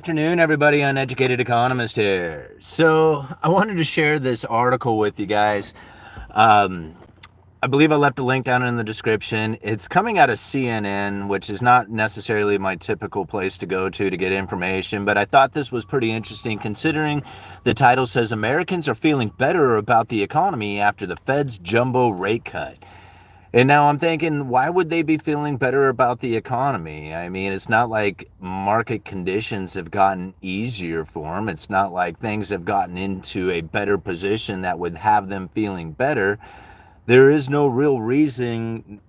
Afternoon, everybody. Uneducated Economist here. So I wanted to share this article with you guys. Um, I believe I left a link down in the description. It's coming out of CNN, which is not necessarily my typical place to go to get information, but I thought this was pretty interesting considering the title says Americans are feeling better about the economy after the Fed's jumbo rate cut. And now I'm thinking, why would they be feeling better about the economy? I mean, it's not like market conditions have gotten easier for them. It's not like things have gotten into a better position that would have them feeling better. There is no real reason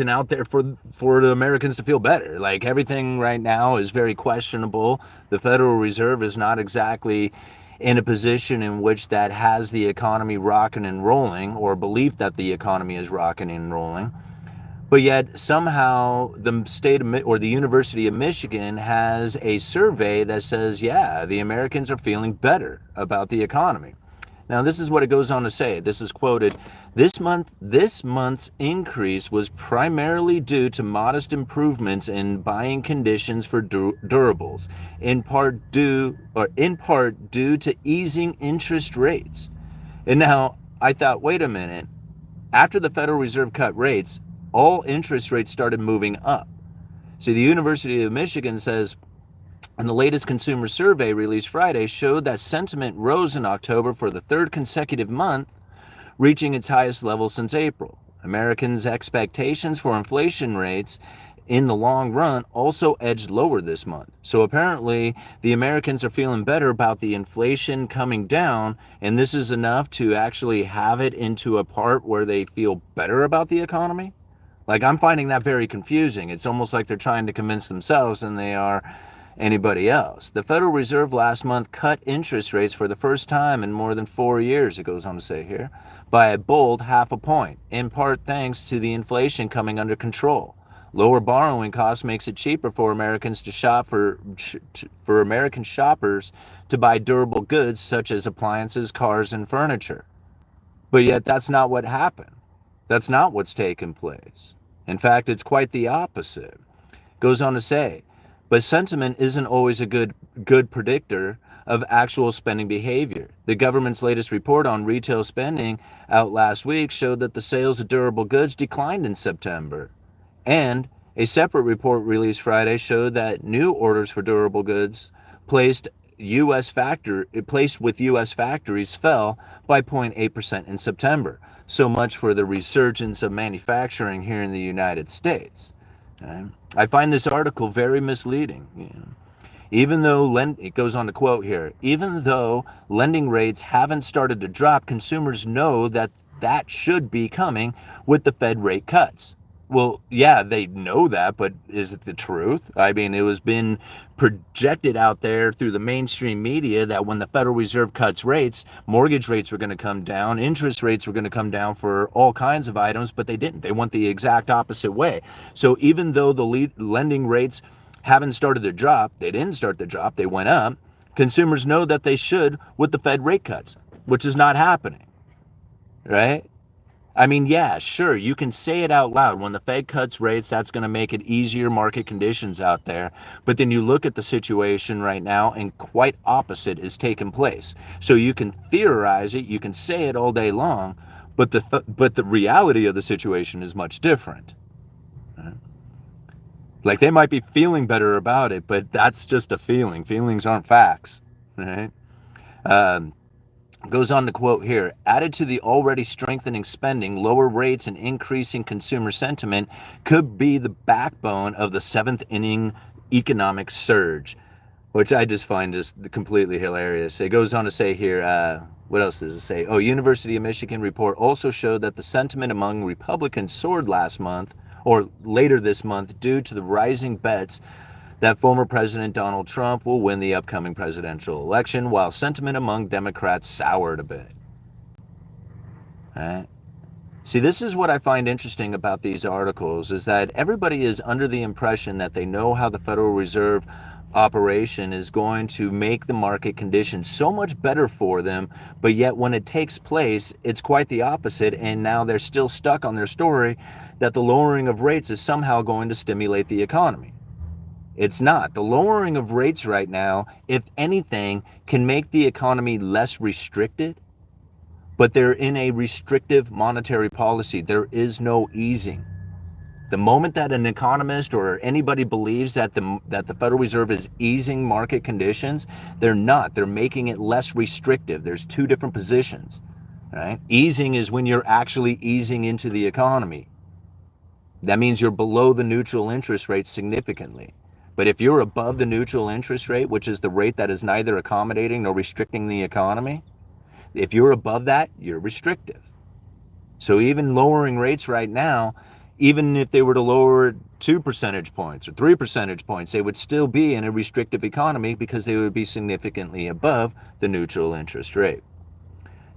out there for the Americans to feel better. Like everything right now is very questionable. The Federal Reserve is not exactly in a position in which that has the economy rocking and rolling, or belief that the economy is rocking and rolling. But yet somehow the state of, or the University of Michigan has a survey that says, yeah, the Americans are feeling better about the economy. Now, this is what it goes on to say. This is quoted. This month's increase was primarily due to modest improvements in buying conditions for durables, in part due to easing interest rates. And now I thought, wait a minute. After the Federal Reserve cut rates, all interest rates started moving up. So the University of Michigan says, and the latest consumer survey released Friday showed that sentiment rose in October for the third consecutive month, reaching its highest level since April. Americans' expectations for inflation rates in the long run also edged lower this month. So apparently, the Americans are feeling better about the inflation coming down, and this is enough to actually have it into a part where they feel better about the economy. Like, I'm finding that very confusing. It's almost like they're trying to convince themselves than they are anybody else. The Federal Reserve last month cut interest rates for the first time in more than 4 years, it goes on to say here, by a bold half a point, in part thanks to the inflation coming under control. Lower borrowing costs makes it cheaper for Americans to shop for American shoppers to buy durable goods such as appliances, cars, and furniture. But yet that's not what happened. That's not what's taken place. In fact, it's quite the opposite. Goes on to say, but sentiment isn't always a good predictor of actual spending behavior. The government's latest report on retail spending out last week showed that the sales of durable goods declined in September. And a separate report released Friday showed that new orders for durable goods placed with U.S. factories fell by 0.8% in September. So much for the resurgence of manufacturing here in the United States. I find this article very misleading. Even though it goes on to quote here, even though lending rates haven't started to drop, consumers know that should be coming with the Fed rate cuts. Well, yeah, they know that, but is it the truth? I mean, it was been projected out there through the mainstream media that when the Federal Reserve cuts rates, mortgage rates were going to come down, interest rates were going to come down for all kinds of items, but they didn't. They went the exact opposite way. So even though the lending rates haven't started to drop, they didn't start to drop, they went up, consumers know that they should with the Fed rate cuts, which is not happening, right? I mean, yeah, sure, you can say it out loud. When the Fed cuts rates, that's going to make it easier market conditions out there. But then you look at the situation right now, and quite opposite is taking place. So you can theorize it, you can say it all day long, but the reality of the situation is much different. Right? Like, they might be feeling better about it, but that's just a feeling. Feelings aren't facts, right? Goes on to quote here, added to the already strengthening spending, lower rates and increasing consumer sentiment could be the backbone of the seventh inning economic surge, which I just find just completely hilarious. It goes on to say here, what else does it say? Oh, University of Michigan report also showed that the sentiment among Republicans soared last month, or later this month, due to the rising bets that former President Donald Trump will win the upcoming presidential election, while sentiment among Democrats soured a bit. Right? See, this is what I find interesting about these articles, is that everybody is under the impression that they know how the Federal Reserve operation is going to make the market conditions so much better for them, but yet when it takes place, it's quite the opposite, and now they're still stuck on their story that the lowering of rates is somehow going to stimulate the economy. It's not. The lowering of rates right now, if anything, can make the economy less restricted, but they're in a restrictive monetary policy. There is no easing. The moment that an economist or anybody believes that the Federal Reserve is easing market conditions, they're not. They're making it less restrictive. There's two different positions, right? Easing is when you're actually easing into the economy. That means you're below the neutral interest rate significantly. But if you're above the neutral interest rate, which is the rate that is neither accommodating nor restricting the economy, if you're above that, you're restrictive. So even lowering rates right now, even if they were to lower 2 percentage points or 3 percentage points, they would still be in a restrictive economy because they would be significantly above the neutral interest rate.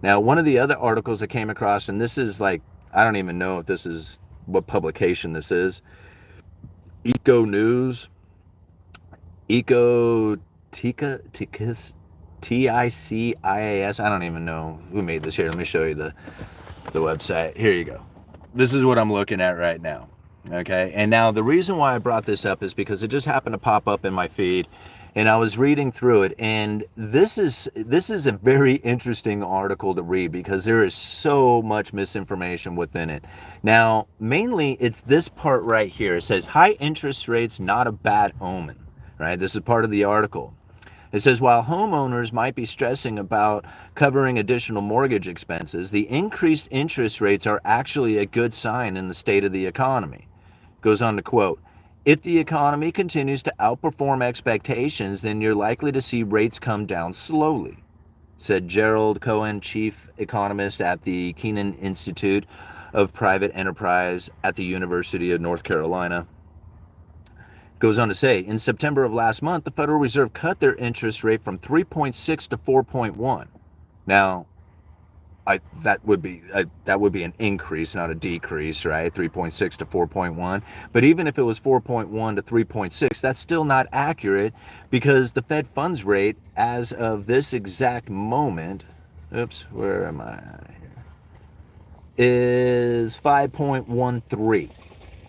Now, one of the other articles I came across, and this is like, I don't even know if this is what publication this is, Eco News, Ticis, TICIAS. I don't even know who made this. Here, let me show you the website. Here you go. This is what I'm looking at right now. Okay, and now the reason why I brought this up is because it just happened to pop up in my feed, and I was reading through it, and this is a very interesting article to read because there is so much misinformation within it. Now, mainly it's this part right here. It says high interest rates not a bad omen, right? This is part of the article. It says, while homeowners might be stressing about covering additional mortgage expenses, the increased interest rates are actually a good sign in the state of the economy. It goes on to quote, if the economy continues to outperform expectations, then you're likely to see rates come down slowly, said Gerald Cohen, chief economist at the Kenan Institute of Private Enterprise at the University of North Carolina. Goes on to say, in September of last month, the Federal Reserve cut their interest rate from 3.6 to 4.1. Now, that would be an increase, not a decrease, right? 3.6 to 4.1. But even if it was 4.1 to 3.6, that's still not accurate because the Fed funds rate as of this exact moment, where am I here? Is 5.13.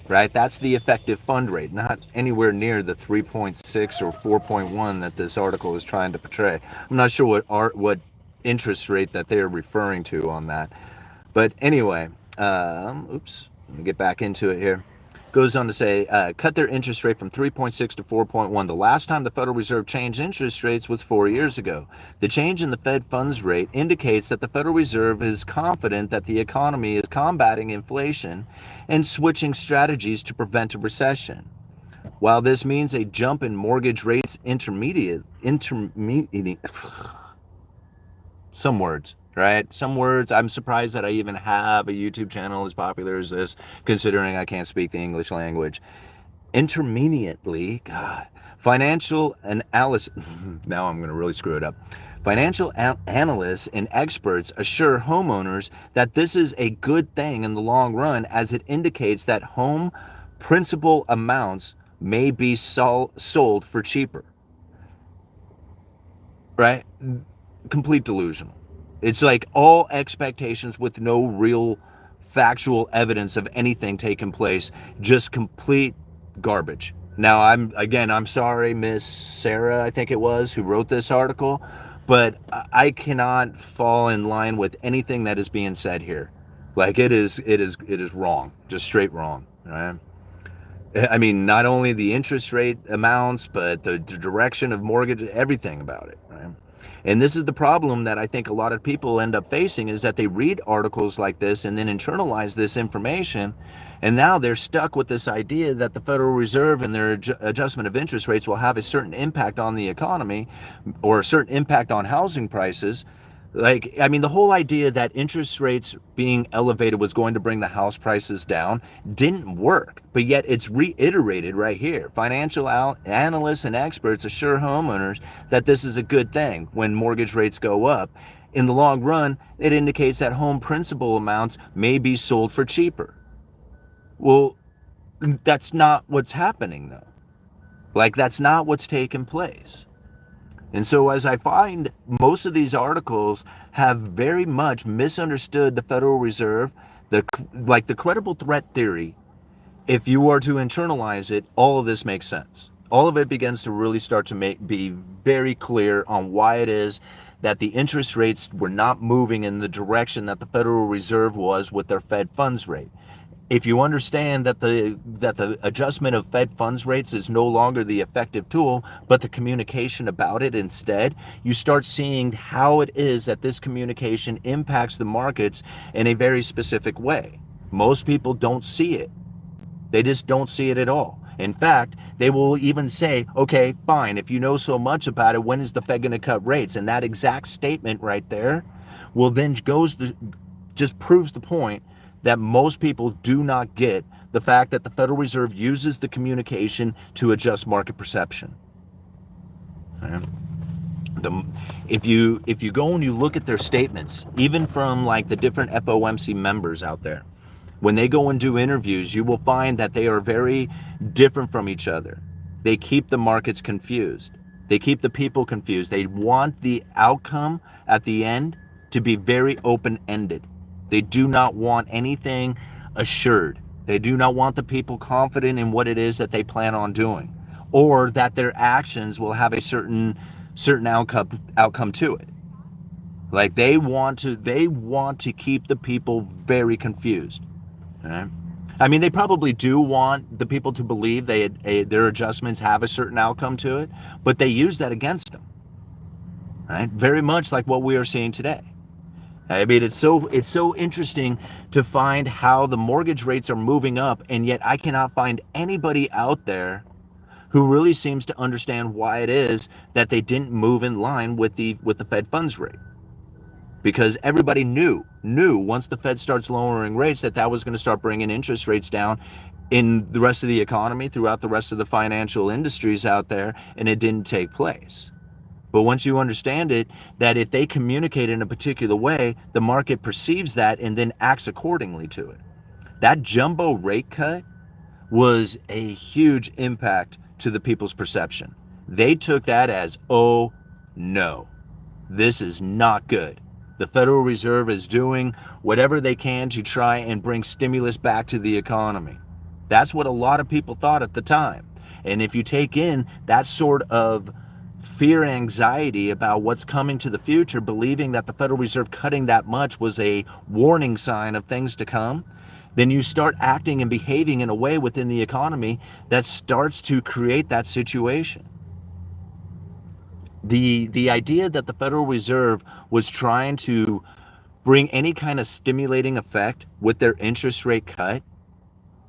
Right? That's the effective fund rate, not anywhere near the 3.6 or 4.1 that this article is trying to portray. I'm not sure what interest rate that they're referring to on that. But anyway, let me get back into it here. Goes on to say, cut their interest rate from 3.6 to 4.1. The last time the Federal Reserve changed interest rates was 4 years ago. The change in the Fed funds rate indicates that the Federal Reserve is confident that the economy is combating inflation and switching strategies to prevent a recession. While this means a jump in mortgage rates some words, right? Some words. I'm surprised that I even have a YouTube channel as popular as this, considering I can't speak the English language. Intermediately, God, financial analysis. Now I'm going to really screw it up. Financial analysts and experts assure homeowners that this is a good thing in the long run, as it indicates that home principal amounts may be sold for cheaper. Right? Complete delusional. It's like all expectations with no real factual evidence of anything taking place, just complete garbage. Now, I'm sorry, Miss Sarah, I think it was, who wrote this article, but I cannot fall in line with anything that is being said here. Like it is wrong, just straight wrong, right? I mean, not only the interest rate amounts, but the direction of mortgage, everything about it, right? And this is the problem that I think a lot of people end up facing, is that they read articles like this and then internalize this information, and now they're stuck with this idea that the Federal Reserve and their adjustment of interest rates will have a certain impact on the economy or a certain impact on housing prices. Like, I mean, the whole idea that interest rates being elevated was going to bring the house prices down didn't work, but yet it's reiterated right here. Financial analysts and experts assure homeowners that this is a good thing when mortgage rates go up. In the long run, it indicates that home principal amounts may be sold for cheaper. Well, that's not what's happening, though. Like, that's not what's taking place. And so as I find, most of these articles have very much misunderstood the Federal Reserve, the credible threat theory. If you were to internalize it, all of this makes sense. all of it begins to really start to be very clear on why it is that the interest rates were not moving in the direction that the Federal Reserve was with their Fed funds rate. If you understand that the adjustment of Fed funds rates is no longer the effective tool, but the communication about it instead, you start seeing how it is that this communication impacts the markets in a very specific way. Most people don't see it. They just don't see it at all. In fact, they will even say, okay, fine, if you know so much about it, when is the Fed going to cut rates? And that exact statement right there will then just proves the point that most people do not get the fact that the Federal Reserve uses the communication to adjust market perception. Okay. If you go and you look at their statements, even from like the different FOMC members out there, when they go and do interviews, you will find that they are very different from each other. They keep the markets confused. They keep the people confused. They want the outcome at the end to be very open-ended. They do not want anything assured. They do not want the people confident in what it is that they plan on doing, or that their actions will have a certain outcome to it. Like they want to keep the people very confused. Okay? I mean, they probably do want the people to believe their adjustments have a certain outcome to it, but they use that against them. Right? Very much like what we are seeing today. I mean, it's so interesting to find how the mortgage rates are moving up, and yet I cannot find anybody out there who really seems to understand why it is that they didn't move in line with the Fed funds rate. Because everybody knew once the Fed starts lowering rates that was going to start bringing interest rates down in the rest of the economy, throughout the rest of the financial industries out there, and it didn't take place. But once you understand it, that if they communicate in a particular way, the market perceives that and then acts accordingly to it. That jumbo rate cut was a huge impact to the people's perception. They took that as, oh no, this is not good. The Federal Reserve is doing whatever they can to try and bring stimulus back to the economy. That's what a lot of people thought at the time. And if you take in that sort of fear and anxiety about what's coming to the future, believing that the Federal Reserve cutting that much was a warning sign of things to come, then you start acting and behaving in a way within the economy that starts to create that situation. The idea that the Federal Reserve was trying to bring any kind of stimulating effect with their interest rate cut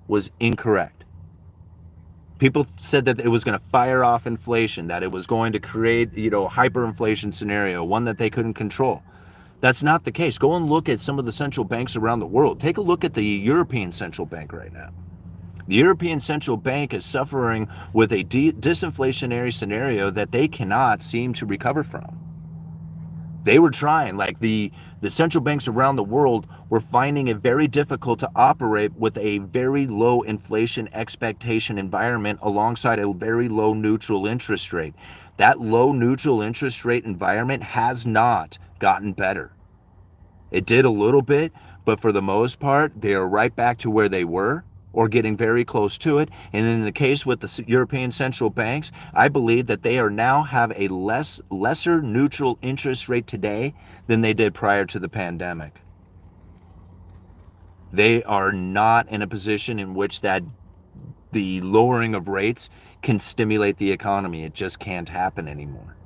was incorrect. People said that it was going to fire off inflation, that it was going to create, hyperinflation scenario, one that they couldn't control. That's not the case. Go and look at some of the central banks around the world. Take a look at the European Central Bank right now. The European Central Bank is suffering with a disinflationary scenario that they cannot seem to recover from. They were trying, like the central banks around the world were finding it very difficult to operate with a very low inflation expectation environment alongside a very low neutral interest rate. That low neutral interest rate environment has not gotten better. It did a little bit, but for the most part, they are right back to where they were, or getting very close to it. And in the case with the European central banks, I believe that they are now have a lesser neutral interest rate today than they did prior to the pandemic. They are not in a position in which that the lowering of rates can stimulate the economy. It just can't happen anymore.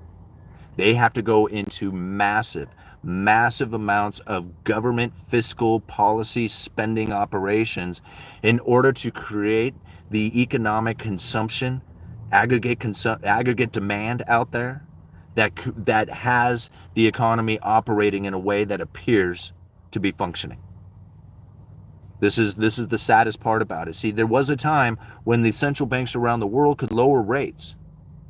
They have to go into massive amounts of government fiscal policy spending operations in order to create the economic consumption, aggregate demand out there that has the economy operating in a way that appears to be functioning. This is the saddest part about it. See, there was a time when the central banks around the world could lower rates,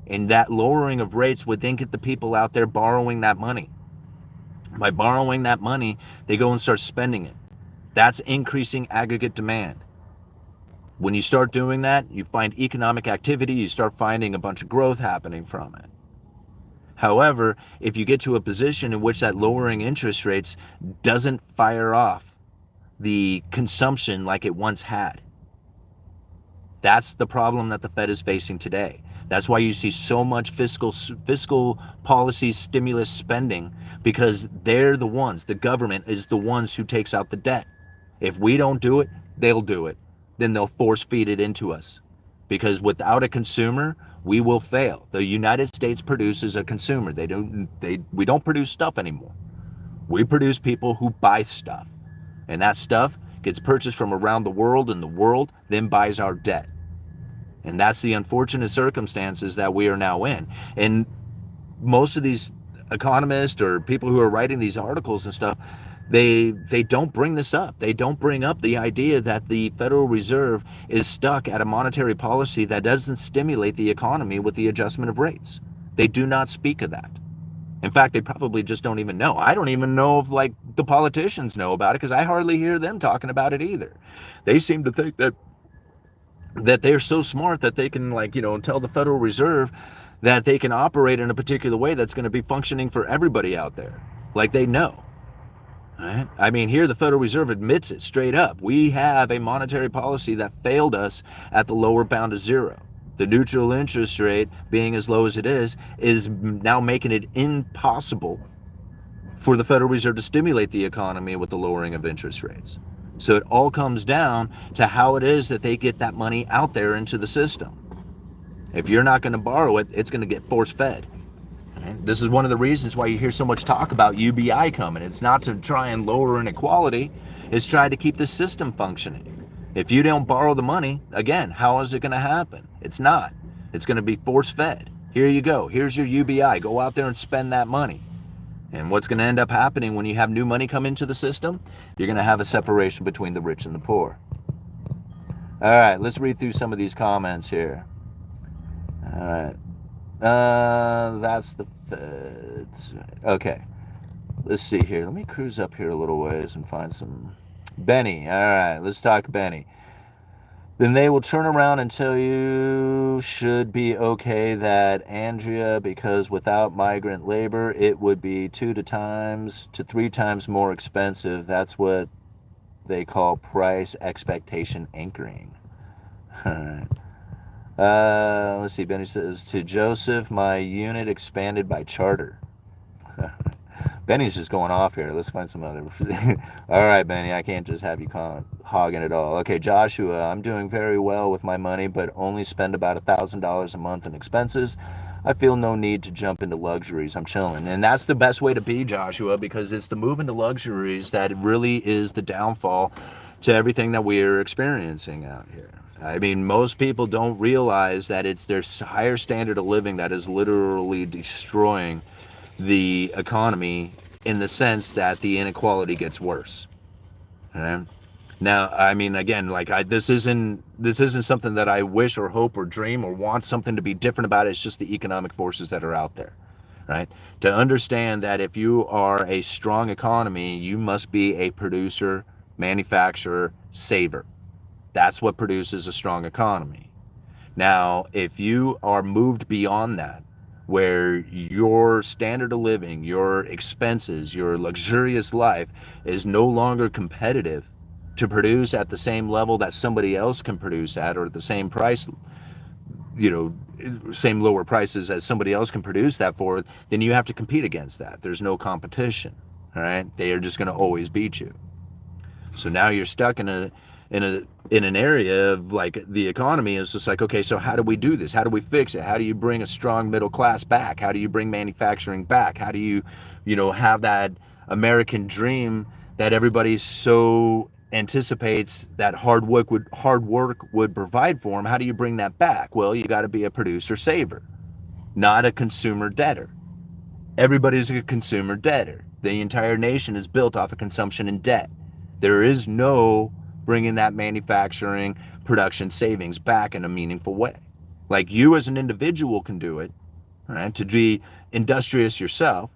and that lowering of rates would then get the people out there borrowing that money. By borrowing that money, they go and start spending it. That's increasing aggregate demand. When you start doing that, you find economic activity, you start finding a bunch of growth happening from it. However, if you get to a position in which that lowering interest rates doesn't fire off the consumption like it once had, that's the problem that the Fed is facing today. That's why you see so much fiscal policy stimulus spending, because they're the ones, the government is the ones who takes out the debt. If we don't do it, they'll do it. Then they'll force feed it into us. Because without a consumer, we will fail. The United States produces a consumer. We don't produce stuff anymore. We produce people who buy stuff. And that stuff gets purchased from around the world, and the world then buys our debt. And that's the unfortunate circumstances that we are now in. And most of these economists or people who are writing these articles and stuff, they don't bring this up. They don't bring up the idea that the Federal Reserve is stuck at a monetary policy that doesn't stimulate the economy with the adjustment of rates. They do not speak of that. In fact, they probably just don't even know. I don't even know if like the politicians know about it, because I hardly hear them talking about it either. They seem to think that they're so smart that they can, like, tell the Federal Reserve that they can operate in a particular way that's going to be functioning for everybody out there. Like they know. Right? I mean, here the Federal Reserve admits it straight up. We have a monetary policy that failed us at the lower bound of zero. The neutral interest rate, being as low as it is now making it impossible for the Federal Reserve to stimulate the economy with the lowering of interest rates. So it all comes down to how it is that they get that money out there into the system. If you're not going to borrow it, it's going to get force fed. Right? This is one of the reasons why you hear so much talk about UBI coming. It's not to try and lower inequality. It's try to keep the system functioning. If you don't borrow the money, again, how is it going to happen? It's not. It's going to be force fed. Here you go. Here's your UBI. Go out there and spend that money. And what's going to end up happening when you have new money come into the system? You're going to have a separation between the rich and the poor. All right, let's read through some of these comments here. All right. That's the feds. Okay. Let's see here. Let me cruise up here a little ways and find some. Benny. All right, let's talk Benny. Then they will turn around and tell you should be okay that Andrea, because without migrant labor, it would be 2 to 3 times more expensive. That's what they call price expectation anchoring. All right. Let's see. Benny says, to Joseph, my unit expanded by charter. Benny's just going off here. Let's find some other. All right, Benny, I can't just have you hogging it all. Okay, Joshua, I'm doing very well with my money, but only spend about $1,000 a month in expenses. I feel no need to jump into luxuries. I'm chilling. And that's the best way to be, Joshua, because it's the move into luxuries that really is the downfall to everything that we're experiencing out here. I mean, most people don't realize that it's their higher standard of living that is literally destroying the economy, in the sense that the inequality gets worse. Okay? Now, I mean, again, like this isn't something that I wish or hope or dream or want something to be different about. It's just the economic forces that are out there, right? To understand that if you are a strong economy, you must be a producer, manufacturer, saver. That's what produces a strong economy. Now, if you are moved beyond that, where your standard of living, your expenses, your luxurious life is no longer competitive to produce at the same level that somebody else can produce at, or at the same price, same lower prices as somebody else can produce that for, then you have to compete against that. There's no competition, all right? They are just going to always beat you. So now you're stuck in an area of like the economy is just like, okay, so how do we do this? How do we fix it? How do you bring a strong middle class back? How do you bring manufacturing back? How do you, have that American dream that everybody so anticipates that hard work would provide for them? How do you bring that back? Well, you got to be a producer saver, not a consumer debtor. Everybody's a consumer debtor. The entire nation is built off of consumption and debt. There is no bringing that manufacturing production savings back in a meaningful way. Like you as an individual can do it, right? To be industrious yourself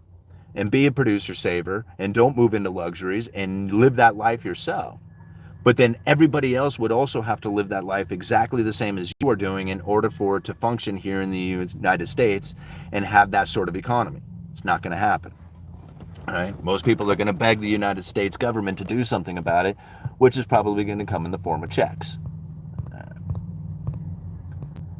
and be a producer saver and don't move into luxuries and live that life yourself. But then everybody else would also have to live that life exactly the same as you are doing in order for it to function here in the United States and have that sort of economy. It's not going to happen. All right? Most people are going to beg the United States government to do something about it, which is probably going to come in the form of checks.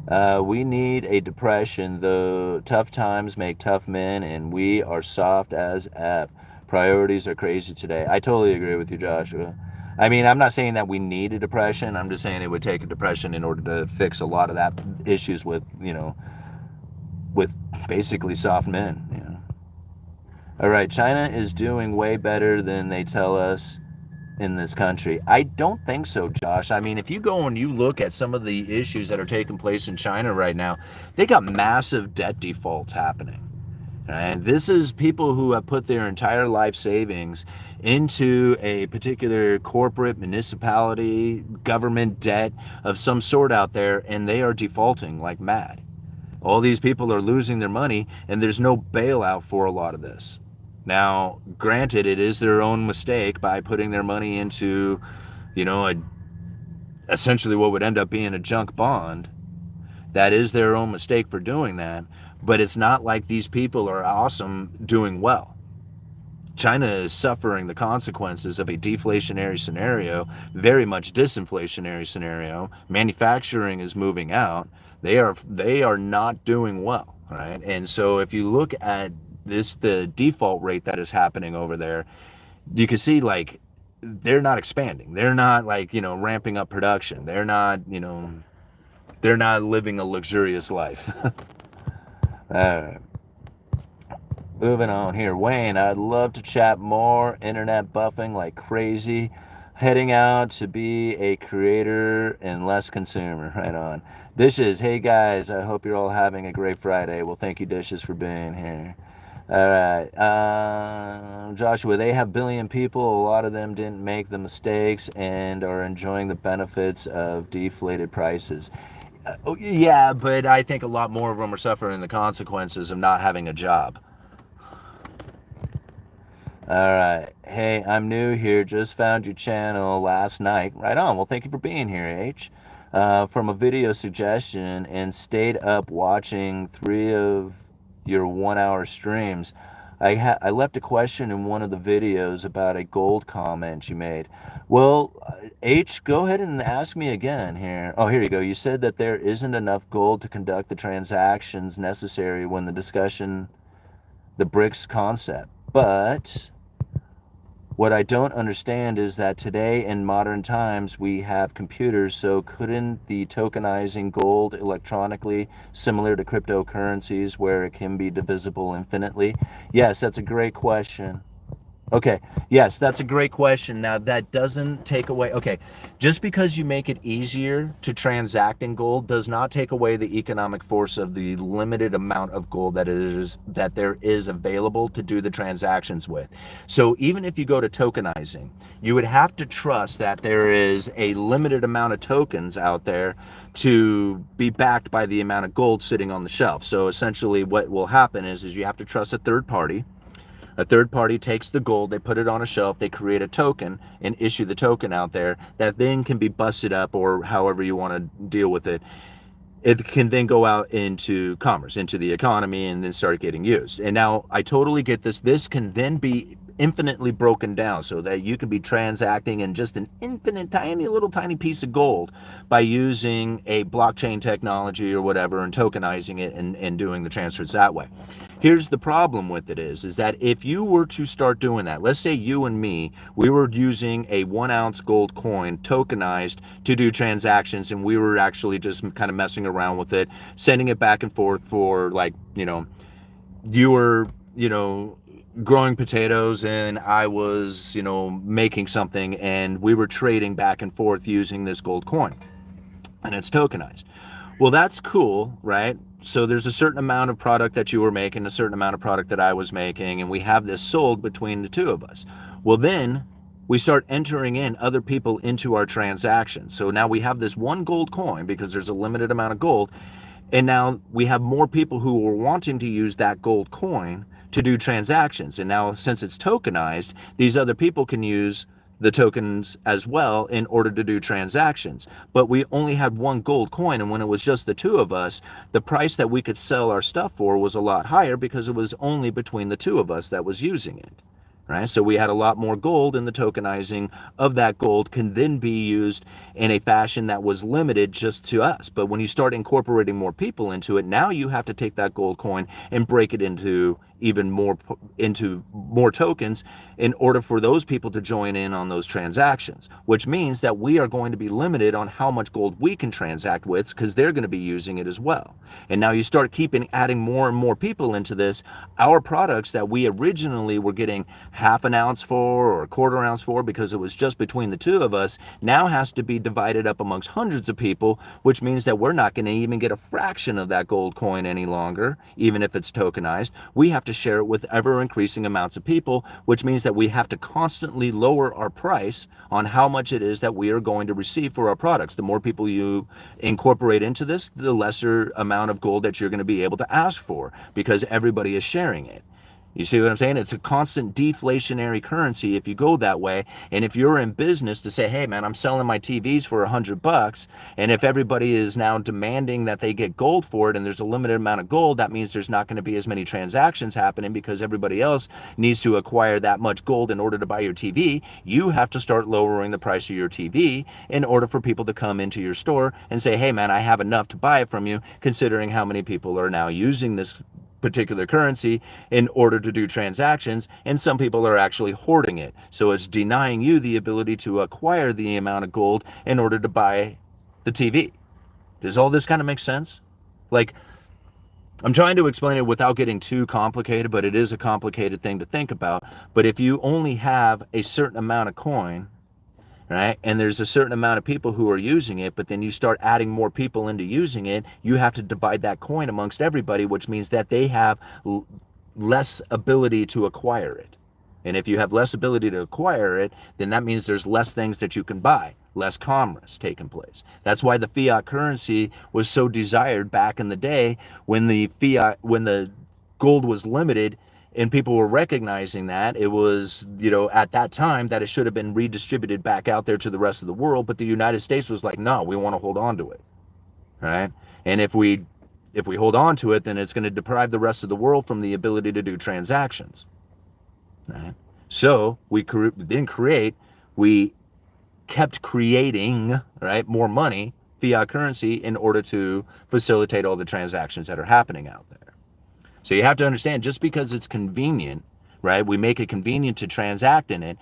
We need a depression, though tough times make tough men, and we are soft as F. Priorities are crazy today. I totally agree with you, Joshua. I mean, I'm not saying that we need a depression. I'm just saying it would take a depression in order to fix a lot of that issues with, with basically soft men. All right, China is doing way better than they tell us in this country. I don't think so, Josh. I mean, if you go and you look at some of the issues that are taking place in China right now, they got massive debt defaults happening. And this is people who have put their entire life savings into a particular corporate, municipality, government debt of some sort out there, and they are defaulting like mad. All these people are losing their money, and there's no bailout for a lot of this. Now, granted, it is their own mistake by putting their money into, essentially what would end up being a junk bond. That is their own mistake for doing that. But it's not like these people are awesome doing well. China is suffering the consequences of a deflationary scenario, very much disinflationary scenario. Manufacturing is moving out. They are not doing well, right? And so if you look at the default rate that is happening over there, you can see like they're not expanding. They're not like, ramping up production. They're not living a luxurious life. Moving on here. Wayne, I'd love to chat more. Internet buffing like crazy. Heading out to be a creator and less consumer. Right on. Dishes, hey guys, I hope you're all having a great Friday. Well, thank you, Dishes, for being here. All right. Joshua, they have billion people. A lot of them didn't make the mistakes and are enjoying the benefits of deflated prices. Yeah, but I think a lot more of them are suffering the consequences of not having a job. All right. Hey, I'm new here. Just found your channel last night. Right on. Well, thank you for being here, H. From a video suggestion and stayed up watching 3 of your 1-hour streams. I left a question in one of the videos about a gold comment you made. Well, H, go ahead and ask me again here. Oh, here you go. You said that there isn't enough gold to conduct the transactions necessary when the BRICS concept. But what I don't understand is that today in modern times we have computers, so couldn't the tokenizing gold electronically similar to cryptocurrencies where it can be divisible infinitely? Yes, that's a great question. Okay, yes, that's a great question. Now, that doesn't take away, okay, just because you make it easier to transact in gold does not take away the economic force of the limited amount of gold that there is available to do the transactions with. So even if you go to tokenizing, you would have to trust that there is a limited amount of tokens out there to be backed by the amount of gold sitting on the shelf. So essentially what will happen is you have to trust a third party. A third party takes the gold, they put it on a shelf, they create a token and issue the token out there that then can be busted up, or however you want to deal with it. It can then go out into commerce, into the economy, and then start getting used. And now I totally get this. This can then be infinitely broken down so that you can be transacting in just an infinite tiny piece of gold by using a blockchain technology or whatever and tokenizing it and doing the transfers that way. Here's the problem with it is that if you were to start doing that, let's say you and me, we were using a 1-ounce gold coin tokenized to do transactions, and we were actually just kind of messing around with it, sending it back and forth for like, you were, growing potatoes and I was, making something, and we were trading back and forth using this gold coin, and it's tokenized. Well, that's cool, right? So there's a certain amount of product that you were making, a certain amount of product that I was making, and we have this sold between the two of us. Well, then we start entering in other people into our transactions. So now we have this one gold coin because there's a limited amount of gold, and now we have more people who are wanting to use that gold coin to do transactions. And now since it's tokenized, these other people can use the tokens as well in order to do transactions. But we only had one gold coin, and when it was just the two of us, the price that we could sell our stuff for was a lot higher because it was only between the two of us that was using it. right? So we had a lot more gold, and the tokenizing of that gold can then be used in a fashion that was limited just to us. But when you start incorporating more people into it, now you have to take that gold coin and break it into more tokens in order for those people to join in on those transactions, which means that we are going to be limited on how much gold we can transact with, because they're going to be using it as well. And now you start adding more and more people into this. Our products that we originally were getting half an ounce for or a quarter ounce for, because it was just between the two of us, now has to be divided up amongst hundreds of people, which means that we're not going to even get a fraction of that gold coin any longer, even if it's tokenized. We have to share it with ever increasing amounts of people, which means that we have to constantly lower our price on how much it is that we are going to receive for our products. The more people you incorporate into this, the lesser amount of gold that you're going to be able to ask for, because everybody is sharing it. You see what I'm saying? It's a constant deflationary currency if you go that way. And if you're in business to say, hey man, I'm selling my TVs for $100, and if everybody is now demanding that they get gold for it, and there's a limited amount of gold, that means there's not going to be as many transactions happening, because everybody else needs to acquire that much gold in order to buy your TV. You have to start lowering the price of your TV in order for people to come into your store and say, hey man, I have enough to buy it from you, considering how many people are now using this particular currency in order to do transactions, and some people are actually hoarding it. So it's denying you the ability to acquire the amount of gold in order to buy the TV. Does all this kind of make sense? Like, I'm trying to explain it without getting too complicated, but it is a complicated thing to think about. But if you only have a certain amount of coin, right, and there's a certain amount of people who are using it, but then you start adding more people into using it, you have to divide that coin amongst everybody, which means that they have less ability to acquire it. And if you have less ability to acquire it, then that means there's less things that you can buy, less commerce taking place. That's why the fiat currency was so desired back in the day, when the gold was limited, and people were recognizing that it was, at that time, that it should have been redistributed back out there to the rest of the world. But the United States was like, no, we want to hold on to it, right? And if we hold on to it, then it's going to deprive the rest of the world from the ability to do transactions, right? So we kept creating, right, more money, fiat currency, in order to facilitate all the transactions that are happening out there. So you have to understand, just because it's convenient, right, we make it convenient to transact in it,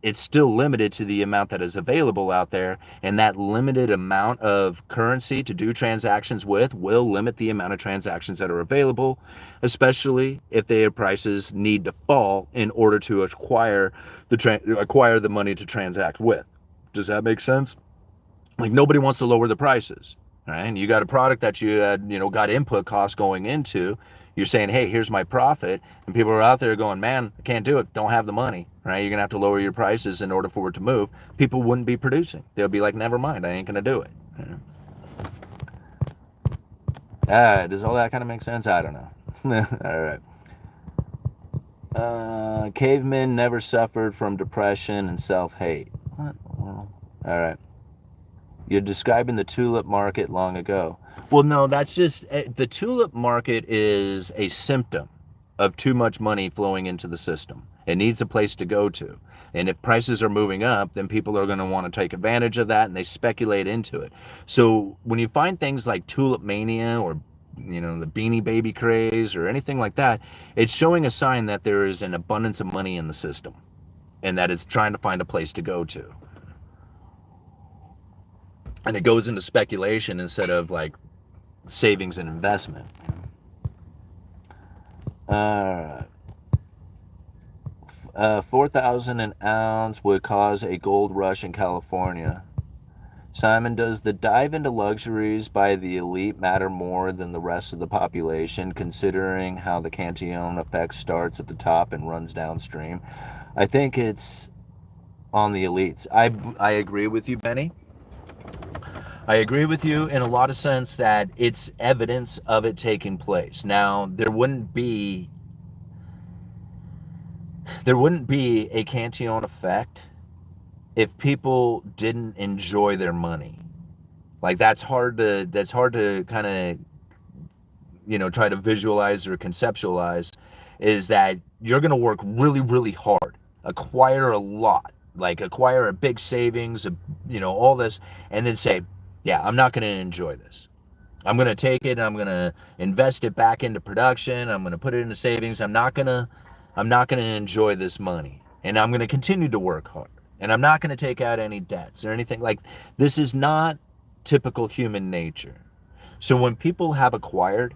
it's still limited to the amount that is available out there. And that limited amount of currency to do transactions with will limit the amount of transactions that are available, especially if their prices need to fall in order to acquire the money to transact with. Does that make sense? Like, nobody wants to lower the prices, right? And you got a product that you had, got input costs going into. You're saying, hey, here's my profit. And people are out there going, man, I can't do it. Don't have the money, right? You're going to have to lower your prices in order for it to move. People wouldn't be producing. They'll be like, never mind, I ain't going to do it. Does all that kind of make sense? I don't know. All right. Cavemen never suffered from depression and self-hate. What? Well, all right. You're describing the tulip market long ago. Well, no, that's just, the tulip market is a symptom of too much money flowing into the system. It needs a place to go to. And if prices are moving up, then people are going to want to take advantage of that, and they speculate into it. So when you find things like tulip mania, or the Beanie Baby craze, or anything like that, it's showing a sign that there is an abundance of money in the system, and that it's trying to find a place to go to. And it goes into speculation instead of like savings and investment. 4,000 an ounce would cause a gold rush in California. Simon, does the dive into luxuries by the elite matter more than the rest of the population, considering how the Cantillon effect starts at the top and runs downstream? I think it's on the elites. I agree with you, Benny. I agree with you in a lot of sense that it's evidence of it taking place. Now, there wouldn't be a Cantillon effect if people didn't enjoy their money. Like, that's hard to kind of, try to visualize or conceptualize, is that you're going to work really, really hard acquire a lot, like acquire a big savings, all this, and then say, yeah, I'm not going to enjoy this. I'm going to take it and I'm going to invest it back into production. I'm going to put it into savings. I'm not going to enjoy this money. And I'm going to continue to work hard. And I'm not going to take out any debts or anything. Like, this is not typical human nature. So when people have acquired,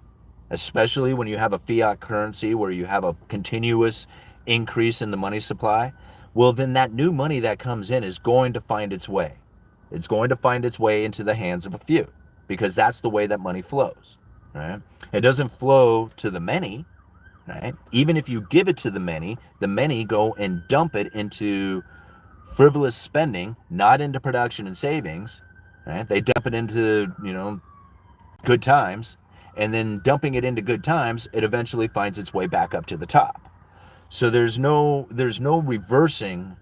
especially when you have a fiat currency where you have a continuous increase in the money supply, well, then that new money that comes in is going to find its way. It's going to find its way into the hands of a few, because that's the way that money flows, right? It doesn't flow to the many, right? Even if you give it to the many go and dump it into frivolous spending, not into production and savings, right? They dump it into, good times, and then dumping it into good times, it eventually finds its way back up to the top. So there's no reversing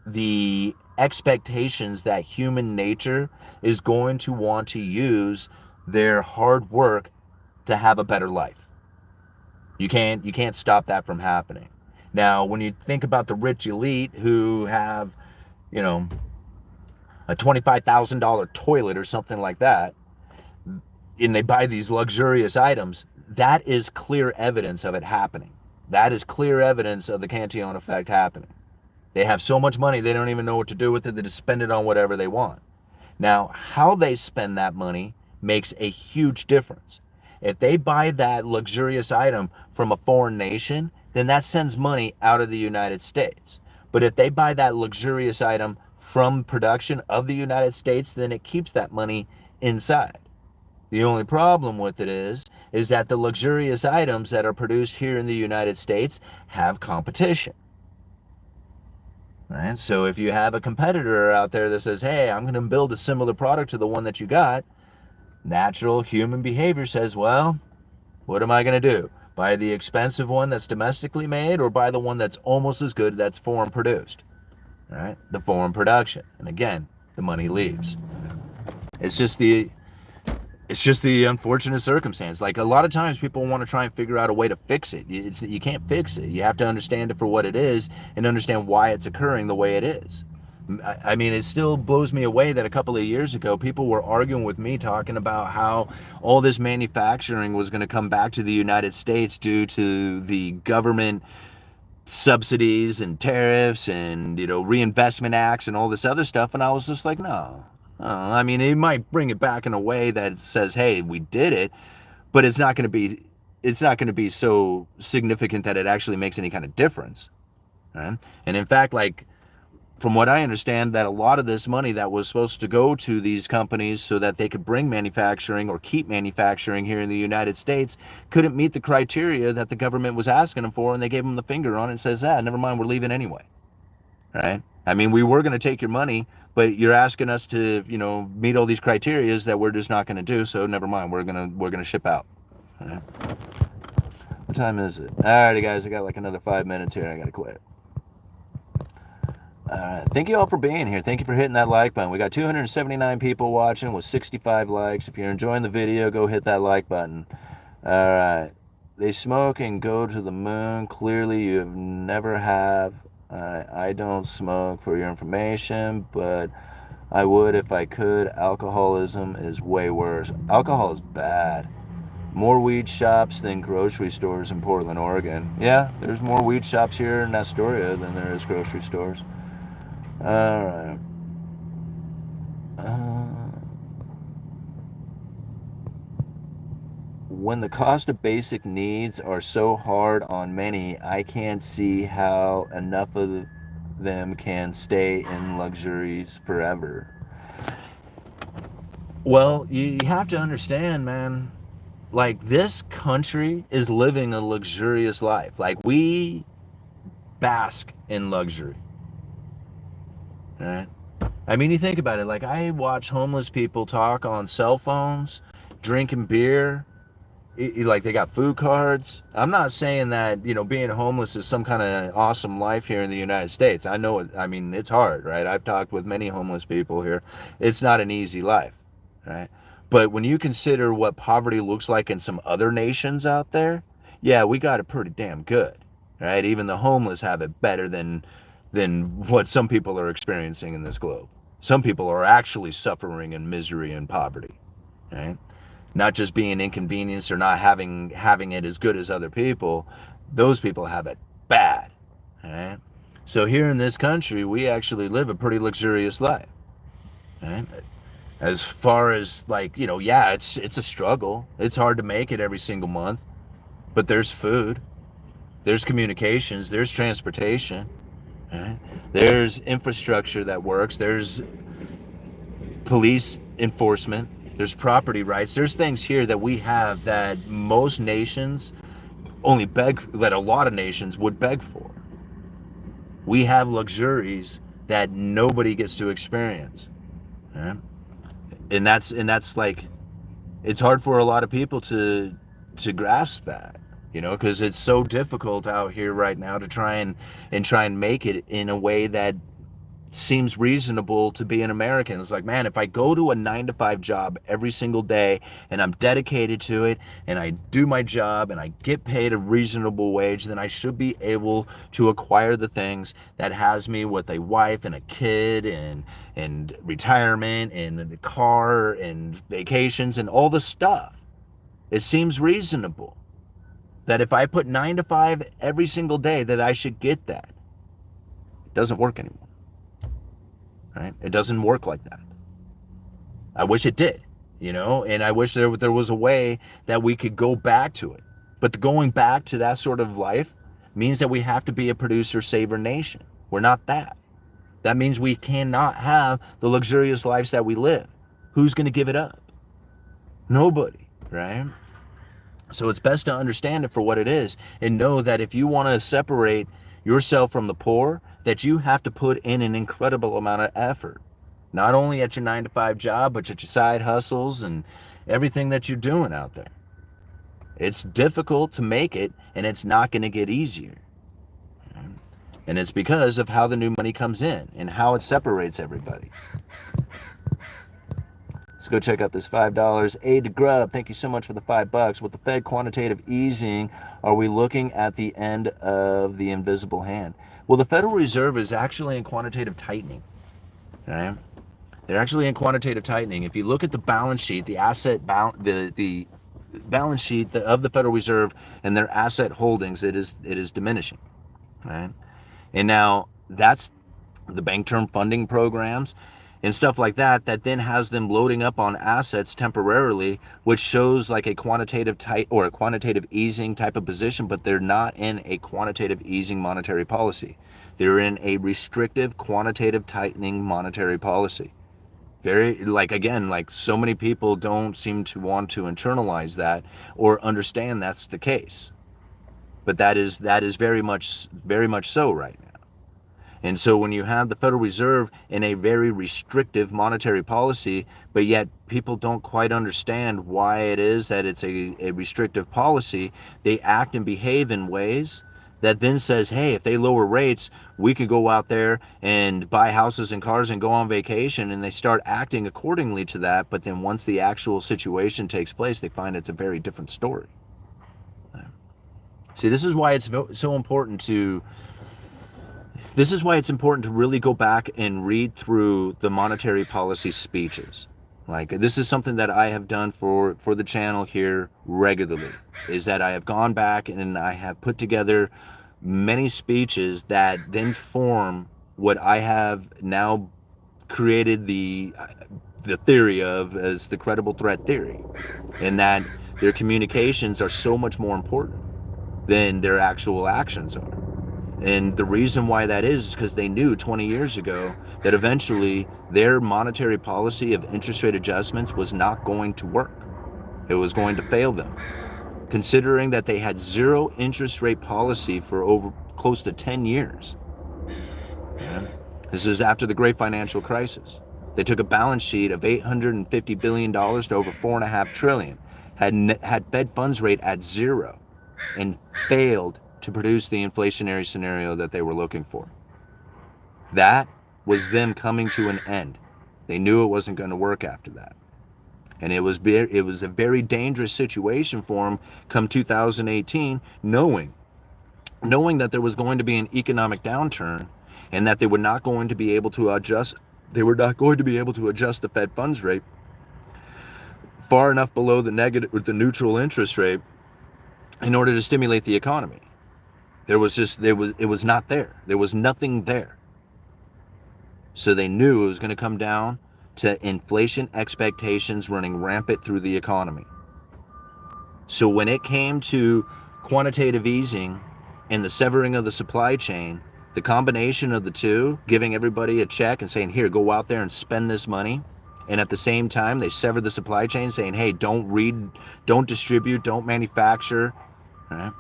the expectations that human nature is going to want to use their hard work to have a better life. You can't stop that from happening. Now, when you think about the rich elite who have, a $25,000 toilet or something like that, and they buy these luxurious items, that is clear evidence of it happening. That is clear evidence of the Cantillon effect happening. They have so much money, they don't even know what to do with it. They just spend it on whatever they want. Now, how they spend that money makes a huge difference. If they buy that luxurious item from a foreign nation, then that sends money out of the United States. But if they buy that luxurious item from production of the United States, then it keeps that money inside. The only problem with it is that the luxurious items that are produced here in the United States have competition. Right? So if you have a competitor out there that says, hey, I'm going to build a similar product to the one that you got, natural human behavior says, well, what am I going to do? Buy the expensive one that's domestically made, or buy the one that's almost as good that's foreign produced? Right? The foreign production. And again, the money leaves. It's just the unfortunate circumstance. Like, a lot of times people want to try and figure out a way to fix it. You can't fix it. You have to understand it for what it is and understand why it's occurring the way it is. I mean, it still blows me away that a couple of years ago, people were arguing with me, talking about how all this manufacturing was going to come back to the United States due to the government subsidies and tariffs and, reinvestment acts and all this other stuff. And I was just like, no. I mean, it might bring it back in a way that says, hey, we did it, but it's not going to be so significant that it actually makes any kind of difference. Right? And in fact, like, from what I understand, that a lot of this money that was supposed to go to these companies so that they could bring manufacturing or keep manufacturing here in the United States couldn't meet the criteria that the government was asking them for, and they gave them the finger on it and says, never mind, we're leaving anyway. Right? I mean, we were going to take your money, but you're asking us to, meet all these criteria that we're just not going to do. So never mind, we're gonna ship out. All right. What time is it? Alrighty, guys, I got like another 5 minutes here. I gotta quit. Thank you all for being here. Thank you for hitting that like button. We got 279 people watching with 65 likes. If you're enjoying the video, go hit that like button. All right. They smoke and go to the moon. Clearly, you have never have. I don't smoke, for your information, but I would if I could. Alcoholism is way worse. Alcohol is bad. More weed shops than grocery stores in Portland, Oregon. Yeah, there's more weed shops here in Astoria than there is grocery stores. All right. When the cost of basic needs are so hard on many, I can't see how enough of them can stay in luxuries forever. Well, you have to understand, man, like, this country is living a luxurious life. Like, we bask in luxury. Right? I mean, you think about it. Like, I watch homeless people talk on cell phones, drinking beer. Like, they got food cards. I'm not saying that, being homeless is some kind of awesome life here in the United States. I know it. I mean, it's hard, right? I've talked with many homeless people here. It's not an easy life, right? But when you consider what poverty looks like in some other nations out there, yeah, we got it pretty damn good, right? Even the homeless have it better than than what some people are experiencing in this globe. Some people are actually suffering in misery and poverty, right? Not just being inconvenienced or not having it as good as other people. Those people have it bad, right? So here in this country, we actually live a pretty luxurious life, right? As far as like, yeah, it's a struggle. It's hard to make it every single month, but there's food, there's communications, there's transportation, right? There's infrastructure that works, there's police enforcement, there's property rights, there's things here that we have that most nations only beg, that a lot of nations would beg for. We have luxuries that nobody gets to experience, right? And that's like, it's hard for a lot of people to grasp that, because it's so difficult out here right now to try and make it in a way that seems reasonable to be an American. It's like, man, if I go to a 9-to-5 job every single day and I'm dedicated to it and I do my job and I get paid a reasonable wage, then I should be able to acquire the things that has me with a wife and a kid and retirement and a car and vacations and all the stuff. It seems reasonable that if I put 9-to-5 every single day that I should get that. It doesn't work anymore. Right? It doesn't work like that. I wish it did, and I wish there was a way that we could go back to it. But going back to that sort of life means that we have to be a producer-saver nation. We're not that. That means we cannot have the luxurious lives that we live. Who's going to give it up? Nobody, right? So it's best to understand it for what it is and know that if you want to separate yourself from the poor, that you have to put in an incredible amount of effort, not only at your 9-to-5 job, but at your side hustles and everything that you're doing out there. It's difficult to make it, and it's not going to get easier. And it's because of how the new money comes in and how it separates everybody. Let's go check out this $5. Aid to Grub, thank you so much for the $5. With the Fed quantitative easing, are we looking at the end of the invisible hand? Well, the Federal Reserve is actually in quantitative tightening. Okay? They're actually in quantitative tightening. If you look at the balance sheet, the balance sheet of the Federal Reserve and their asset holdings, it is diminishing. Right? And now that's the bank term funding programs and stuff like that then has them loading up on assets temporarily, which shows like a quantitative easing type of position, but they're not in a quantitative easing monetary policy. They're in a restrictive quantitative tightening monetary policy. Very, like so many people don't seem to want to internalize that or understand that's the case. But that is very much so right now. And so when you have the Federal Reserve in a very restrictive monetary policy, but yet people don't quite understand why it is that it's a restrictive policy, they act and behave in ways that then says, hey, if they lower rates, we can go out there and buy houses and cars and go on vacation, and they start acting accordingly to that. But then once the actual situation takes place, they find it's a very different story. See, this is why it's so important to... This is why it's important to really go back and read through the monetary policy speeches. Like, this is something that I have done for the channel here regularly, is that I have gone back and I have put together many speeches that then form what I have now created the theory of as the credible threat theory, and that their communications are so much more important than their actual actions are. And the reason why that is because they knew 20 years ago that eventually their monetary policy of interest rate adjustments was not going to work. It was going to fail them. Considering that they had zero interest rate policy for over close to 10 years. Yeah. This is after the great financial crisis. They took a balance sheet of $850 billion to over $4.5 trillion, had Fed funds rate at zero, and failed to produce the inflationary scenario that they were looking for. That was them coming to an end. They knew it wasn't going to work after that. And it was a very dangerous situation for them come 2018, knowing that there was going to be an economic downturn, and that they were not going to be able to adjust. They were not going to be able to adjust the Fed funds rate far enough below the negative or the neutral interest rate in order to stimulate the economy. It was not there. There was nothing there. So they knew it was going to come down to inflation expectations running rampant through the economy. So when it came to quantitative easing and the severing of the supply chain, the combination of the two, giving everybody a check and saying, here, go out there and spend this money, and at the same time, they severed the supply chain saying, hey, don't distribute, don't manufacture. All right?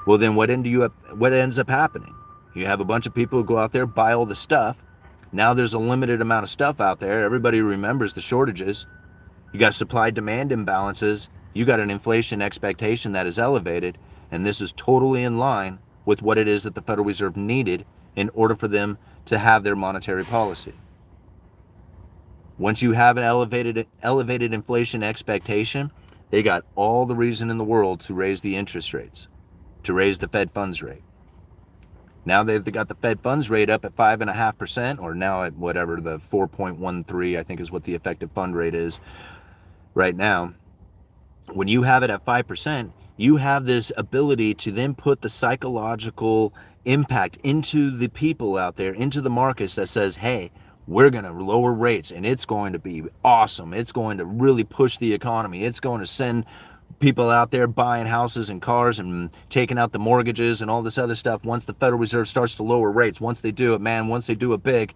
Well, then what ends up happening? You have a bunch of people who go out there, buy all the stuff. Now there's a limited amount of stuff out there. Everybody remembers the shortages. You got supply-demand imbalances. You got an inflation expectation that is elevated. And this is totally in line with what it is that the Federal Reserve needed in order for them to have their monetary policy. Once you have an elevated inflation expectation, they got all the reason in the world to raise the interest rates, to raise the Fed funds rate. Now they've got the Fed funds rate up at 5.5%, or now at whatever, the 4.13, I think is what the effective fund rate is right now. When you have it at 5%, you have this ability to then put the psychological impact into the people out there, into the markets that says, hey, we're going to lower rates and it's going to be awesome. It's going to really push the economy. It's going to send people out there buying houses and cars and taking out the mortgages and all this other stuff once the Federal Reserve starts to lower rates. Once they do it big.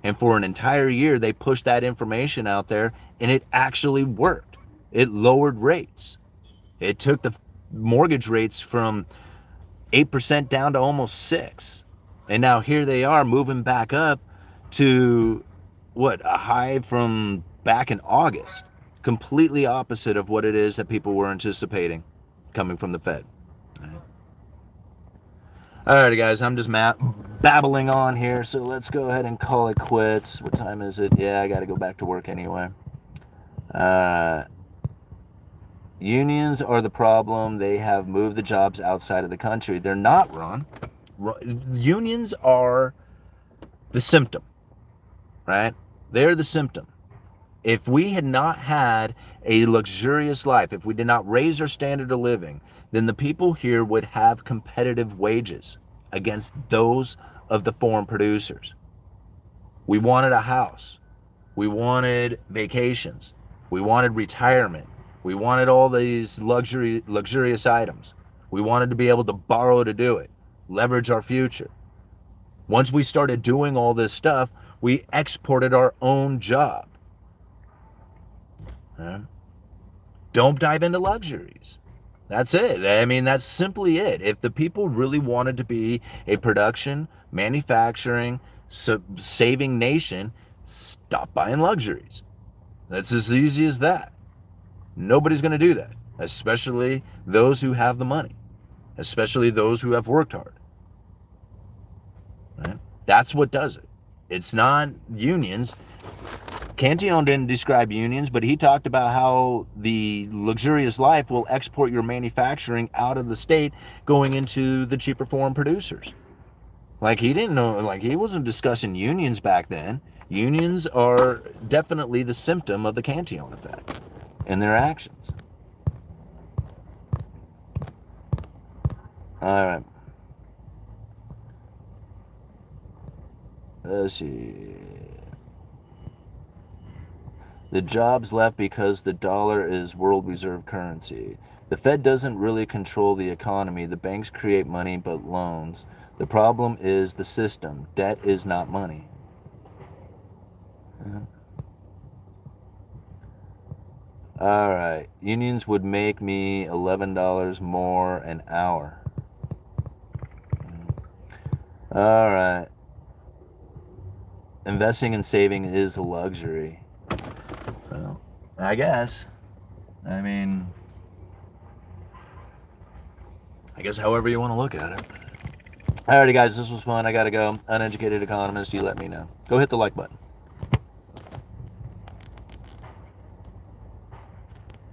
And for an entire year, they pushed that information out there and it actually worked. It lowered rates. It took the mortgage rates from 8% down to almost 6%. And now here they are moving back up to a high from back in August. Completely opposite of what it is that people were anticipating coming from the Fed. Alrighty, guys, I'm just babbling on here, so let's go ahead and call it quits. What time is it? Yeah, I got to go back to work anyway. Unions are the problem. They have moved the jobs outside of the country. They're not, Ron. Unions are the symptom, right? They're the symptom. If we had not had a luxurious life, if we did not raise our standard of living, then the people here would have competitive wages against those of the foreign producers. We wanted a house. We wanted vacations. We wanted retirement. We wanted all these luxurious items. We wanted to be able to borrow to do it, leverage our future. Once we started doing all this stuff, we exported our own job. Don't dive into luxuries. That's it. I mean, that's simply it. If the people really wanted to be a production, manufacturing, saving nation, stop buying luxuries. That's as easy as that. Nobody's going to do that, especially those who have the money, especially those who have worked hard. Right? That's what does it. It's not unions. Cantillon didn't describe unions, but he talked about how the luxurious life will export your manufacturing out of the state going into the cheaper foreign producers. Like he didn't know, like he wasn't discussing unions back then. Unions are definitely the symptom of the Cantillon effect in their actions. All right. Let's see. The jobs left because the dollar is world reserve currency. The Fed doesn't really control the economy. The banks create money, but loans. The problem is the system. Debt is not money. All right. Unions would make me $11 more an hour. All right. Investing and saving is a luxury. Well, I guess. I mean, I guess however you want to look at it. Alrighty, guys, this was fun. I gotta go. Uneducated Economist, you let me know. Go hit the like button.